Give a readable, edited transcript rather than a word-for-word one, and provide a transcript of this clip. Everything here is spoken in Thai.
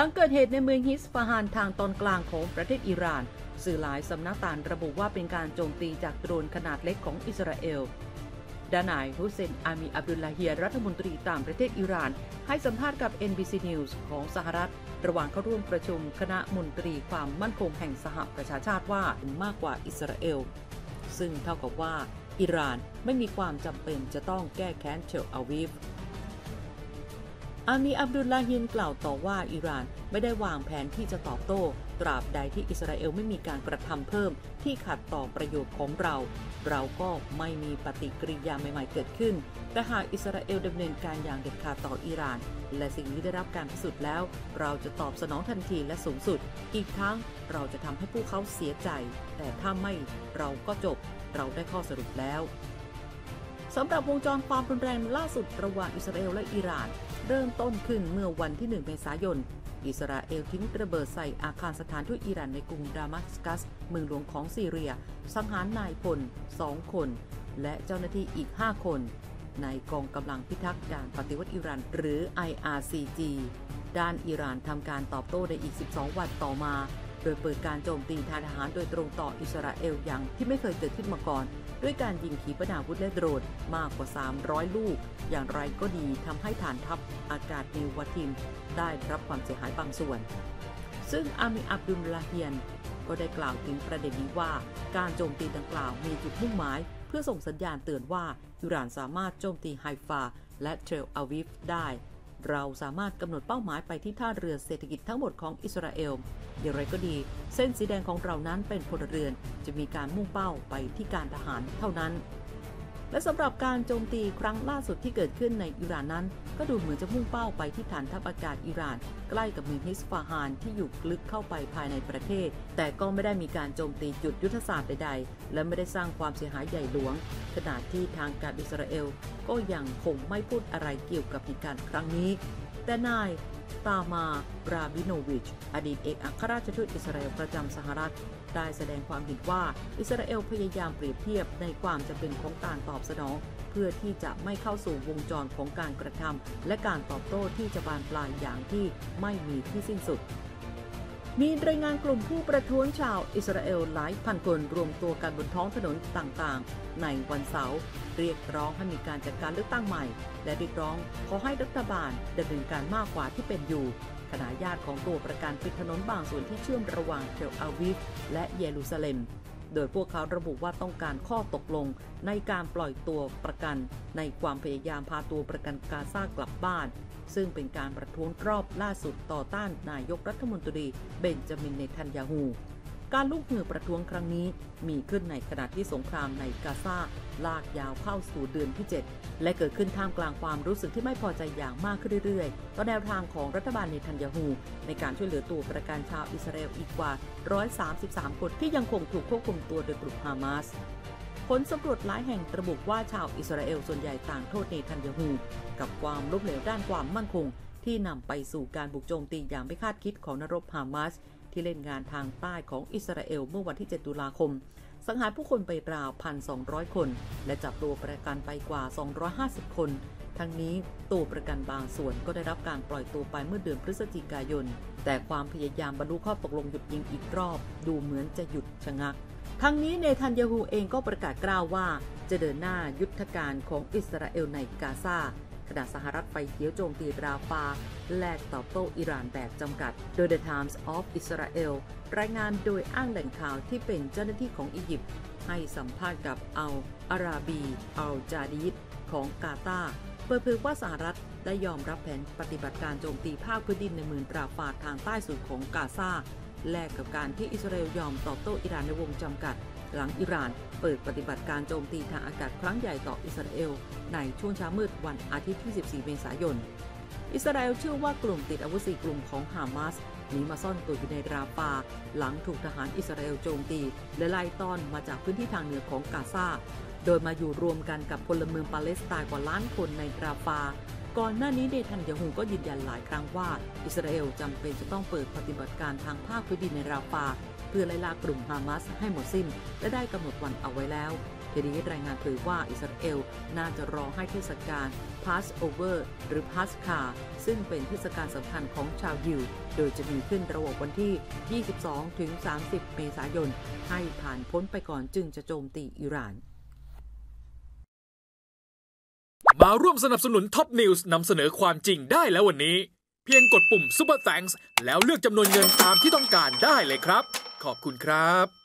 ลังเกิดเหตุในเมืองฮิสฟาฮานทางตอนกลางของประเทศอิหร่านสื่อหลายสำนักต่างระบุว่าเป็นการโจมตีจากโดรนขนาดเล็กของอิสราเอลด้านนายฮุเซน อามี อับดุลลาฮียรัฐมนตรีต่างประเทศอิหร่านให้สัมภาษณ์กับ NBC News ของสหรัฐระหว่างเข้าร่วมประชุมคณะมนตรีความมั่นคงแห่งสหประชาชาติว่ามากกว่าอิสราเอลซึ่งเท่ากับว่าอิหร่านไม่มีความจำเป็นจะต้องแก้แค้นเทลอาวีฟอามี อับดุลลาฮินกล่าวต่อว่าอิหร่านไม่ได้วางแผนที่จะตอบโต้ตราบใดที่อิสราเอลไม่มีการกระทำเพิ่มที่ขัดต่อประโยชน์ของเราก็ไม่มีปฏิกิริยาใหม่ๆเกิดขึ้นแต่หากอิสราเอลดำเนินการอย่างเด็ดขาดต่ออิหร่านและสิ่งนี้ได้รับการพิสูจน์แล้วเราจะตอบสนองทันทีและสูงสุดอีกทั้งเราจะทำให้พวกเขาเสียใจแต่ถ้าไม่เราก็จบเราได้ข้อสรุปแล้วสำหรับวงจรความรุนแรงล่าสุดระหว่างอิสราเอลและอิหร่านเริ่มต้นขึ้นเมื่อวันที่ 1 เมษายนอิสราเอลทิ้งระเบิดใส่อาคารสถานทูตอิหร่านในกรุงดามัสกัสเมืองหลวงของซีเรียสังหารนายพล2 คนและเจ้าหน้าที่อีก5 คนในกองกำลังพิทักษ์การปฏิวัติอิหร่านหรือ IRCG ด้านอิหร่านทำการตอบโต้ในอีก12 วันต่อมาโดยเปิดการโจมตีทางทหารโดยตรงต่ออิสราเอลอย่างที่ไม่เคยเกิดขึ้นมาก่อนด้วยการยิงขีปนาวุธและโดรนมากกว่า300 ลูกอย่างไรก็ดีทำให้ฐานทัพอากาศนิววาทิมได้รับความเสียหายบางส่วนซึ่งอามี อับดุลลาฮียนก็ได้กล่าวถึงประเด็นนี้ว่าการโจมตีดังกล่าวมีจุดมุ่งหมายเพื่อส่งสัญญาณเตือนว่าอิหร่านสามารถโจมตีไฮฟาและเทลอาวีฟได้เราสามารถกำหนดเป้าหมายไปที่ท่าเรือเศรษฐกิจทั้งหมดของอิสราเอลอย่างไรก็ดีเส้นสีแดงของเรานั้นเป็นพลเรือนจะมีการมุ่งเป้าไปที่การทหารเท่านั้นและสำหรับการโจมตีครั้งล่าสุดที่เกิดขึ้นในอิหร่านนั้นก็ดูเหมือนจะมุ่งเป้าไปที่ฐานทัพอากาศอิหร่านใกล้กับเมืองฮิสฟาฮานที่อยู่ลึกเข้าไปภายในประเทศแต่ก็ไม่ได้มีการโจมตีจุดยุทธศาสตร์ใดๆและไม่ได้สร้างความเสียหายใหญ่หลวงขณะที่ทางการอิสราเอลก็ยังคงไม่พูดอะไรเกี่ยวกับเหตุการณ์ครั้งนี้แต่นายตามาราบิโนวิชอดีตเอกอัครราชทูตอิสราเอลประจำสหรัฐได้แสดงความเห็นว่าอิสราเอลพยายามเปรียบเทียบในความจำเป็นของการตอบสนองเพื่อที่จะไม่เข้าสู่วงจรของการกระทำและการตอบโต้ที่จะบานปลายอย่างที่ไม่มีที่สิ้นสุดมีรายงานกลุ่มผู้ประท้วงชาวอิสราเอลหลายพันคนรวมตัวกันบนท้องถนนต่างๆในวันเสาร์เรียกร้องให้มีการจัดการเลือกตั้งใหม่และเรียกร้องขอให้รัฐบาลดำเนินการมากกว่าที่เป็นอยู่ขณะญาติของตัวประกันปิดถนนบางส่วนที่เชื่อมระหว่างเทลอาวีฟและเยรูซาเล็มโดยพวกเขาระบุว่าต้องการข้อตกลงในการปล่อยตัวประกันในความพยายามพาตัวประกันกาซากลับบ้านซึ่งเป็นการประท้วงรอบล่าสุดต่อต้านนายกรัฐมนตรีเบนจามิน เนทันยาฮูการลุกฮือประท้วงครั้งนี้มีขึ้นในขณะที่สงครามในกาซาลากยาวเข้าสู่เดือนที่ 7และเกิดขึ้นท่ามกลางความรู้สึกที่ไม่พอใจอย่างมากขึ้นเรื่อยๆต่อแนวทางของรัฐบาลเนทันยาฮูในการช่วยเหลือตัวประกันชาวอิสราเอลอีกกว่า133 คนที่ยังคงถูกควบคุมตัวโดยกลุ่มฮามาสผลสำรวจหลายแห่งระบุว่าชาวอิสราเอลส่วนใหญ่ต่างโทษเนทันยาฮูกับความล้มเหลวด้านความมั่นคงที่นำไปสู่การบุกโจมตีอย่างไม่คาดคิดของนักรบฮามาสที่เล่นงานทางใต้ของอิสราเอลเมื่อวันที่ 7 ตุลาคมสังหารผู้คนไปราว 1,200 คนและจับตัวประกันไปกว่า 250 คนทั้งนี้ตัวประกันบางส่วนก็ได้รับการปล่อยตัวไปเมื่อเดือนพฤศจิกายนแต่ความพยายามบรรลุข้อตกลงหยุดยิงอีกรอบดูเหมือนจะหยุดชะงักทั้งนี้เนทันยาฮูเองก็ประกาศกล่าวว่าจะเดินหน้ายุทธการของอิสราเอลในกาซาขณะสหรัฐไฟเขียวโจมตีราฟาแลกตอบโต้อิหร่านแบบจำกัดโดย The Times of Israel รายงานโดยอ้างแหล่งข่าวที่เป็นเจ้าหน้าที่ของอียิปต์ให้สัมภาษณ์กับอัลอาราบีอัลจาดีดของกาตาร์เปิดเผยว่าสหรัฐได้ยอมรับแผนปฏิบัติการโจมตีภาคพื้นดินในเมืองราฟาทางใต้สุดของกาซาแลกกับการที่อิสราเอลยอมตอบโต้อิหร่านในวงจำกัดหลังอิหร่านเปิดปฏิบัติการโจมตีทางอากาศครั้งใหญ่ต่ออิสราเอลในช่วงเช้ามืดวันอาทิตย์ที่ 14 เมษายนอิสราเอลเชื่อว่ากลุ่มติดอาวุธ4 กลุ่มของฮามาสหนีมาซ่อนตัวอยู่ในราฟาหลังถูกทหารอิสราเอลโจมตีและไล่ต้อนมาจากพื้นที่ทางเหนือของกาซาโดยมาอยู่รวมกันกับพลเมืองปาเลสไตน์กว่าล้านคนในราฟาก่อนหน้านี้เนทันยาฮูก็ยืนยันหลายครั้งว่าอิสราเอลจำเป็นจะต้องเปิดปฏิบัติการทางภาคพื้นดินในราฟาเพื่อไล่ล่ากลุ่มฮามาสให้หมดสิ้นและได้กำหนดวันเอาไว้แล้ว ทีนี้รายงานเผยว่าอิสราเอลน่าจะรอให้เทศกาล Passover หรือ Pascha ซึ่งเป็นเทศกาลสำคัญของชาวยิวโดยจะมีขึ้นระหว่างวันที่ 22-30 เมษายนให้ผ่านพ้นไปก่อนจึงจะโจมตีอิหร่านมาร่วมสนับสนุนท็อปนิวส์นำเสนอความจริงได้แล้ววันนี้เพียงกดปุ่ม Super Thanks แล้วเลือกจำนวนเงินตามที่ต้องการได้เลยครับขอบคุณครับ